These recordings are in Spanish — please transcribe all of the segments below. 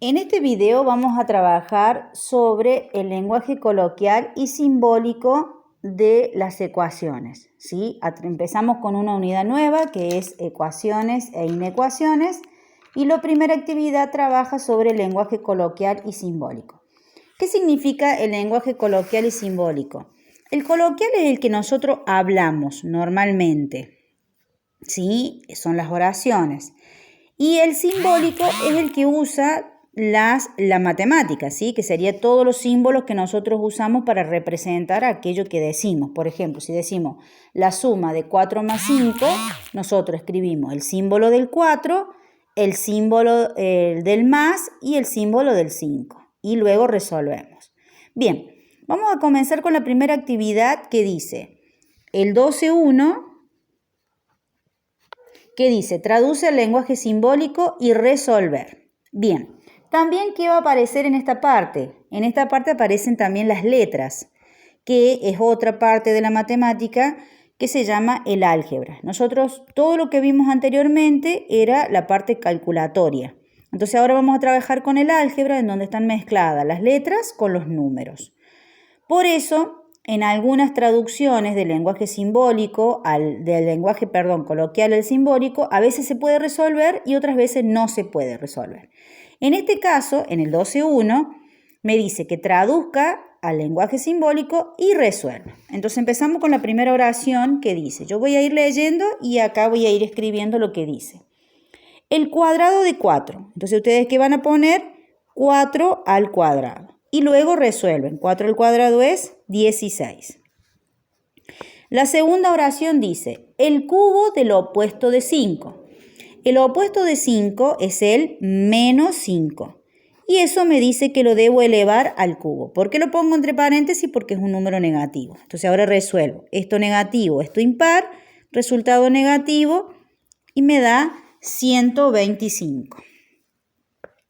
En este video vamos a trabajar sobre el lenguaje coloquial y simbólico de las ecuaciones, ¿sí? Empezamos con una unidad nueva que es ecuaciones e inecuaciones y la primera actividad trabaja sobre el lenguaje coloquial y simbólico. ¿Qué significa el lenguaje coloquial y simbólico? El coloquial es el que nosotros hablamos normalmente, ¿sí? Son las oraciones. Y el simbólico es el que usa la matemática, ¿sí? Que sería todos los símbolos que nosotros usamos para representar aquello que decimos. Por ejemplo, si decimos la suma de 4 más 5, nosotros escribimos el símbolo del 4, el símbolo del más y el símbolo del 5. Y luego resolvemos. Bien, vamos a comenzar con la primera actividad que dice el 12.1. ¿Qué dice? Traduce el lenguaje simbólico y resolver. Bien, también ¿qué va a aparecer en esta parte? En esta parte aparecen también las letras, que es otra parte de la matemática que se llama el álgebra. Nosotros todo lo que vimos anteriormente era la parte calculatoria. Entonces ahora vamos a trabajar con el álgebra, en donde están mezcladas las letras con los números. Por eso, en algunas traducciones del lenguaje simbólico, coloquial al simbólico, a veces se puede resolver y otras veces no se puede resolver. En este caso, en el 12.1, me dice que traduzca al lenguaje simbólico y resuelva. Entonces empezamos con la primera oración que dice, yo voy a ir leyendo y acá voy a ir escribiendo lo que dice. El cuadrado de 4. Entonces, ¿ustedes qué van a poner? 4 al cuadrado. Y luego resuelven. 4 al cuadrado es 16. La segunda oración dice, el cubo del opuesto de 5. El opuesto de 5 es el menos 5. Y eso me dice que lo debo elevar al cubo. ¿Por qué lo pongo entre paréntesis? Porque es un número negativo. Entonces ahora resuelvo. Esto negativo, esto impar, resultado negativo y me da 125.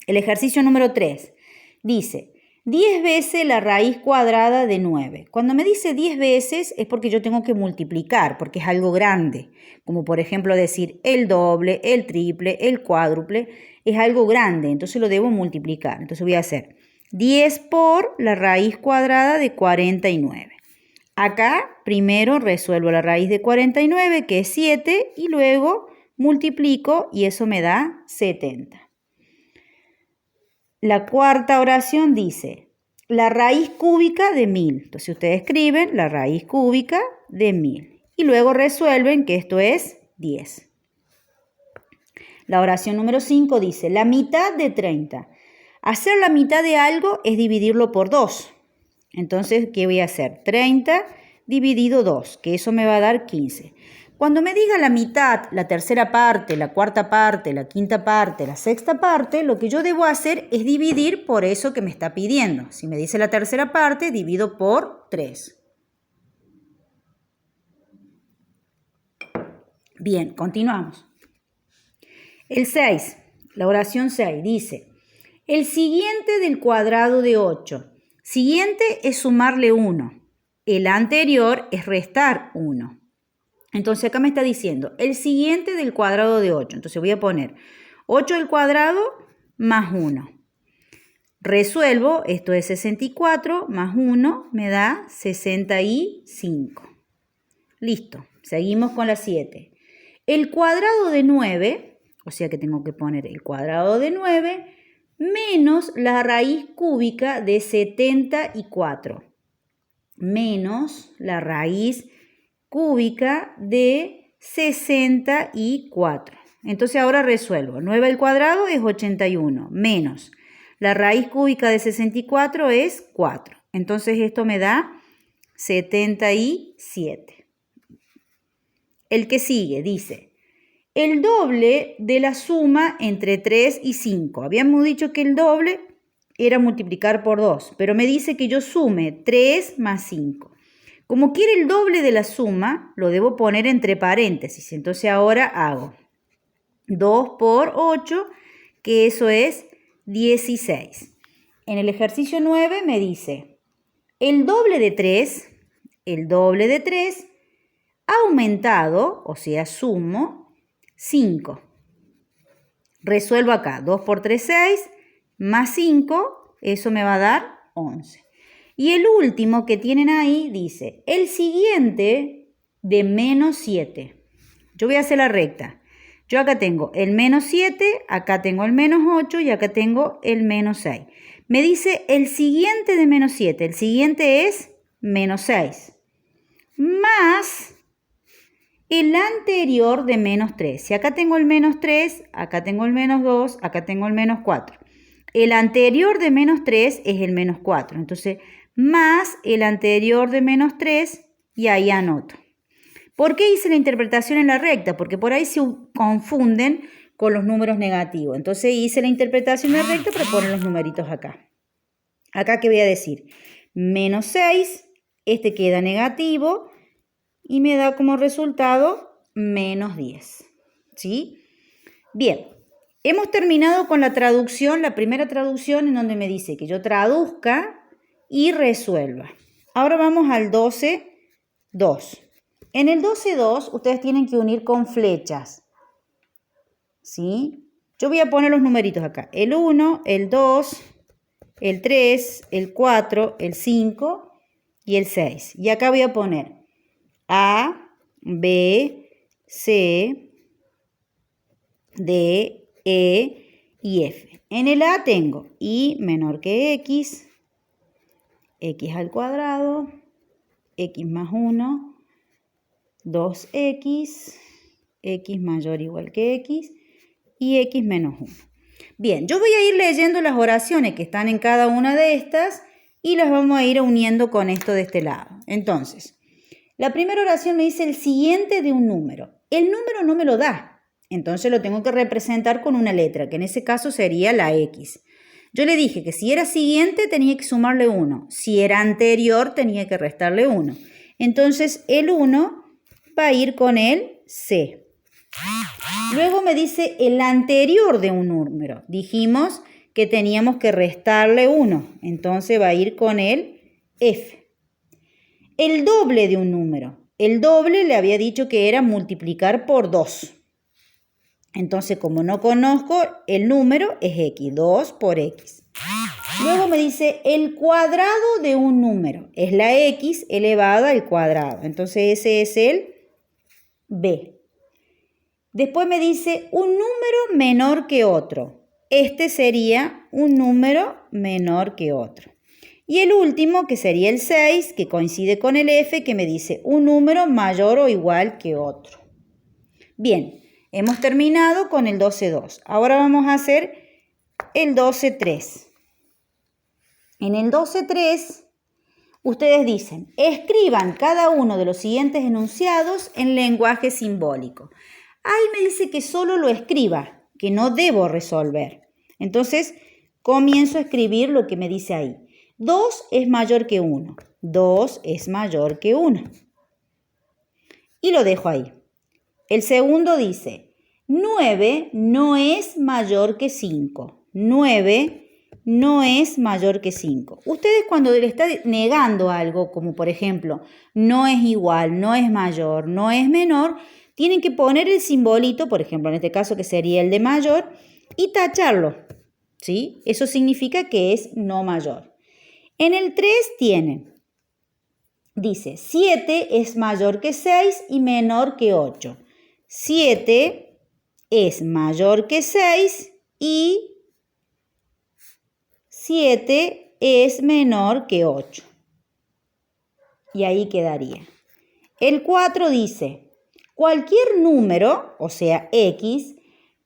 El ejercicio número 3 dice 10 veces la raíz cuadrada de 9. Cuando me dice 10 veces es porque yo tengo que multiplicar, porque es algo grande. Como por ejemplo decir el doble, el triple, el cuádruple, es algo grande, entonces lo debo multiplicar. Entonces voy a hacer 10 por la raíz cuadrada de 49. Acá primero resuelvo la raíz de 49, que es 7, y luego multiplico y eso me da 70. La cuarta oración dice, la raíz cúbica de 1000. Entonces ustedes escriben la raíz cúbica de 1000. Y luego resuelven que esto es 10. La oración número 5 dice, la mitad de 30. Hacer la mitad de algo es dividirlo por 2. Entonces, ¿qué voy a hacer? 30 dividido 2, que eso me va a dar 15. Cuando me diga la mitad, la tercera parte, la cuarta parte, la quinta parte, la sexta parte, lo que yo debo hacer es dividir por eso que me está pidiendo. Si me dice la tercera parte, divido por 3. Bien, continuamos. El 6, la oración 6, dice, el siguiente del cuadrado de 8. Siguiente es sumarle 1. El anterior es restar 1. Entonces acá me está diciendo el siguiente del cuadrado de 8. Entonces voy a poner 8 al cuadrado más 1. Resuelvo, esto es 64 más 1 me da 65. Listo, seguimos con la 7. El cuadrado de 9, o sea que tengo que poner el cuadrado de 9 menos la raíz cúbica de 74. Menos la raíz cúbica de 64. Entonces ahora resuelvo. 9 al cuadrado es 81, menos la raíz cúbica de 64 es 4. Entonces esto me da 77. El que sigue dice, el doble de la suma entre 3 y 5. Habíamos dicho que el doble era multiplicar por 2, pero me dice que yo sume 3 más 5. Como quiere el doble de la suma, lo debo poner entre paréntesis. Entonces ahora hago 2 por 8, que eso es 16. En el ejercicio 9 me dice, el doble de 3 ha aumentado, o sea, sumo 5. Resuelvo acá, 2 por 3, 6, más 5, eso me va a dar 11. Y el último que tienen ahí dice, el siguiente de menos 7. Yo voy a hacer la recta. Yo acá tengo el menos 7, acá tengo el menos 8 y acá tengo el menos 6. Me dice el siguiente de menos 7. El siguiente es menos 6. Más el anterior de menos 3. Si acá tengo el menos 3, acá tengo el menos 2, acá tengo el menos 4. El anterior de menos 3 es el menos 4. Entonces, más el anterior de menos 3 y ahí anoto. ¿Por qué hice la interpretación en la recta? Porque por ahí se confunden con los números negativos. Entonces hice la interpretación en la recta para poner los numeritos acá. Acá, ¿qué voy a decir? Menos 6, este queda negativo y me da como resultado menos 10. ¿Sí? Bien, hemos terminado con la traducción, la primera traducción en donde me dice que yo traduzca y resuelva. Ahora vamos al 12,2. En el 12,2 ustedes tienen que unir con flechas. ¿Sí? Yo voy a poner los numeritos acá. El 1, el 2, el 3, el 4, el 5 y el 6. Y acá voy a poner A, B, C, D, E y F. En el A tengo Y menor que X, X al cuadrado, X más 1, 2x, x mayor o igual que x y x menos 1. Bien, yo voy a ir leyendo las oraciones que están en cada una de estas y las vamos a ir uniendo con esto de este lado. Entonces, la primera oración me dice el siguiente de un número. El número no me lo da, entonces lo tengo que representar con una letra, que en ese caso sería la X. Yo le dije que si era siguiente tenía que sumarle 1, si era anterior tenía que restarle 1. Entonces, el 1 va a ir con el C. Luego me dice el anterior de un número. Dijimos que teníamos que restarle 1. Entonces va a ir con el F. El doble de un número. El doble le había dicho que era multiplicar por 2. Entonces, como no conozco el número, es X. 2 por X. Luego me dice el cuadrado de un número. Es la X elevada al cuadrado. Entonces, ese es el B. Después me dice un número menor que otro. Este sería un número menor que otro. Y el último, que sería el 6, que coincide con el F, que me dice un número mayor o igual que otro. Bien, hemos terminado con el 12,2. Ahora vamos a hacer el 12,3. En el 12,3... ustedes dicen, escriban cada uno de los siguientes enunciados en lenguaje simbólico. Ahí me dice que solo lo escriba, que no debo resolver. Entonces, comienzo a escribir lo que me dice ahí. 2 es mayor que 1. 2 es mayor que 1. Y lo dejo ahí. El segundo dice, 9 no es mayor que 5. 9 no es mayor que 5. Ustedes cuando le están negando algo, como por ejemplo, no es igual, no es mayor, no es menor, tienen que poner el simbolito, por ejemplo, en este caso que sería el de mayor, y tacharlo, ¿sí? Eso significa que es no mayor. En el 3 dice, 7 es mayor que 6 y menor que 8. 7 es mayor que 6 y 7 es menor que 8. Y ahí quedaría. El 4 dice, cualquier número, o sea, X,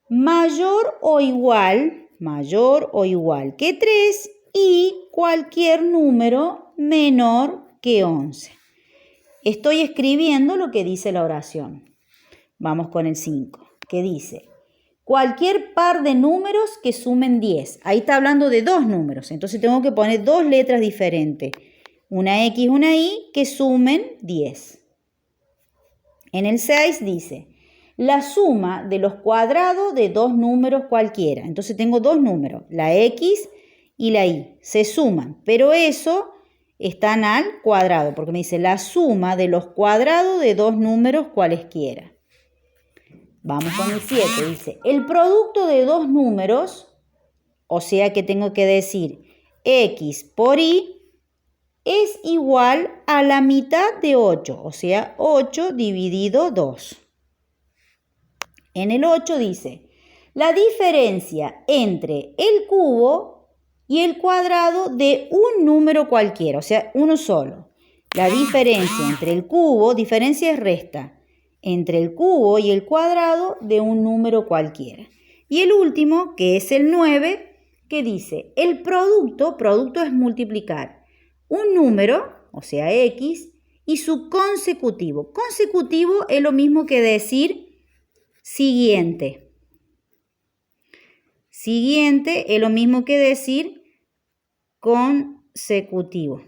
mayor o igual que 3 y cualquier número menor que 11. Estoy escribiendo lo que dice la oración. Vamos con el 5, que dice, cualquier par de números que sumen 10. Ahí está hablando de dos números, entonces tengo que poner dos letras diferentes. Una X, una Y, que sumen 10. En el 6 dice, la suma de los cuadrados de dos números cualquiera. Entonces tengo dos números, la X y la Y. Se suman, pero eso están al cuadrado, porque me dice la suma de los cuadrados de dos números cualesquiera. Vamos con el 7, dice, el producto de dos números, O sea que tengo que decir X por Y es igual a la mitad de 8, o sea, 8 dividido 2. En el 8 dice, la diferencia entre el cubo y el cuadrado de un número cualquiera, o sea, uno solo. La diferencia entre el cubo, diferencia es resta, entre el cubo y el cuadrado de un número cualquiera. Y el último, que es el 9, que dice, el producto es multiplicar un número, o sea, X, y su consecutivo. Consecutivo es lo mismo que decir siguiente. Siguiente es lo mismo que decir consecutivo.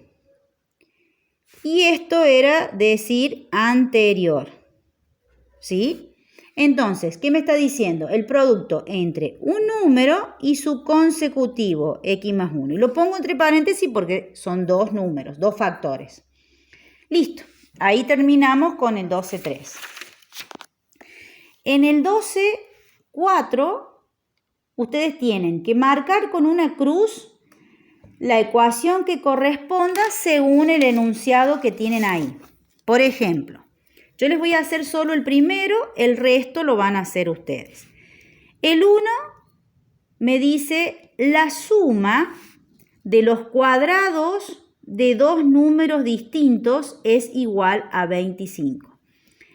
Y esto era decir anterior. ¿Sí? Entonces, ¿qué me está diciendo? El producto entre un número y su consecutivo, x más 1. Y lo pongo entre paréntesis porque son dos números, dos factores. Listo. Ahí terminamos con el 12.3. En el 12.4, ustedes tienen que marcar con una cruz la ecuación que corresponda según el enunciado que tienen ahí. Por ejemplo, yo les voy a hacer solo el primero, el resto lo van a hacer ustedes. El 1 me dice la suma de los cuadrados de dos números distintos es igual a 25.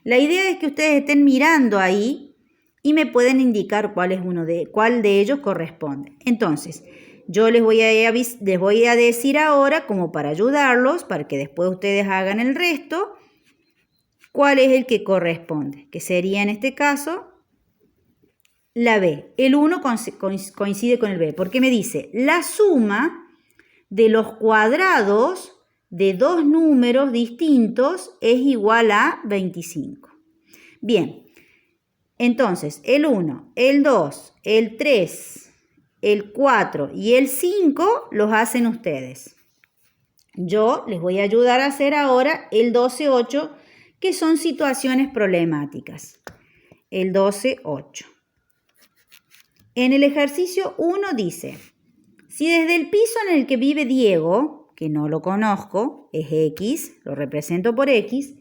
La idea es que ustedes estén mirando ahí y me pueden indicar cuál de ellos corresponde. Entonces, yo les voy a decir ahora, como para ayudarlos, para que después ustedes hagan el resto, cuál es el que corresponde, que sería en este caso la B. El 1 coincide con el B, porque me dice la suma de los cuadrados de dos números distintos es igual a 25. Bien, entonces el 1, el 2, el 3, el 4 y el 5 los hacen ustedes. Yo les voy a ayudar a hacer ahora el 12.8, que son situaciones problemáticas. El 12.8. En el ejercicio 1 dice, si desde el piso en el que vive Diego, que no lo conozco, es X, lo represento por X,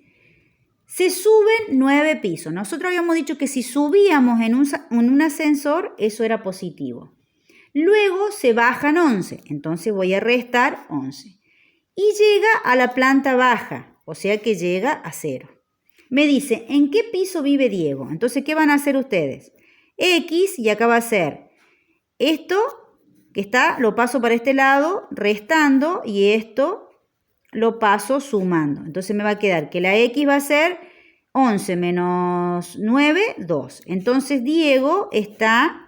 se suben 9 pisos. Nosotros habíamos dicho que si subíamos en un ascensor, eso era positivo. Luego se bajan 11, entonces voy a restar 11. Y llega a la planta baja, o sea que llega a 0. Me dice, ¿en qué piso vive Diego? Entonces, ¿qué van a hacer ustedes? X, y acá va a ser esto que está, lo paso para este lado, restando, y esto lo paso sumando. Entonces me va a quedar que la X va a ser 11 menos 9, 2. Entonces Diego está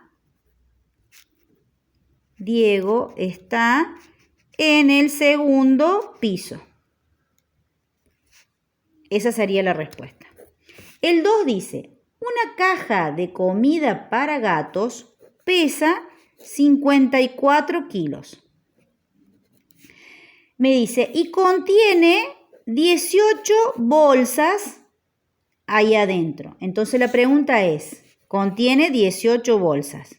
en el segundo piso. Esa sería la respuesta. El 2 dice, una caja de comida para gatos pesa 54 kilos. Me dice, y contiene 18 bolsas ahí adentro. Entonces la pregunta es, contiene 18 bolsas.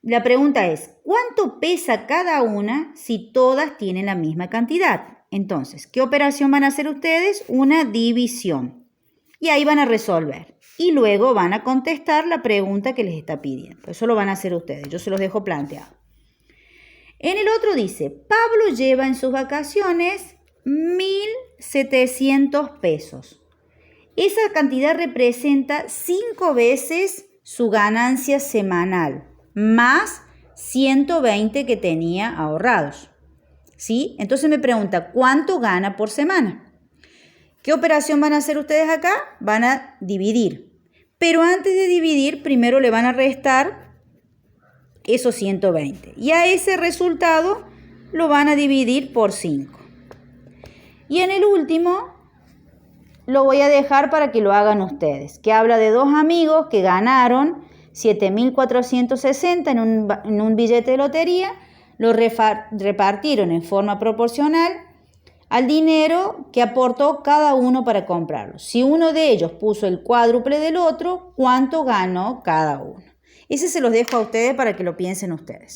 La pregunta es, ¿cuánto pesa cada una si todas tienen la misma cantidad? Entonces, ¿qué operación van a hacer ustedes? Una división. Y ahí van a resolver. Y luego van a contestar la pregunta que les está pidiendo. Eso lo van a hacer ustedes. Yo se los dejo planteado. En el otro dice, Pablo lleva en sus vacaciones 1.700 pesos. Esa cantidad representa 5 veces su ganancia semanal, más 120 que tenía ahorrados. ¿Sí? Entonces me pregunta, ¿cuánto gana por semana? ¿Qué operación van a hacer ustedes acá? Van a dividir. Pero antes de dividir, primero le van a restar esos 120. Y a ese resultado lo van a dividir por 5. Y en el último lo voy a dejar para que lo hagan ustedes, que habla de dos amigos que ganaron 7.460 en un billete de lotería, lo repartieron en forma proporcional al dinero que aportó cada uno para comprarlo. Si uno de ellos puso el cuádruple del otro, ¿cuánto ganó cada uno? Ese se los dejo a ustedes para que lo piensen ustedes.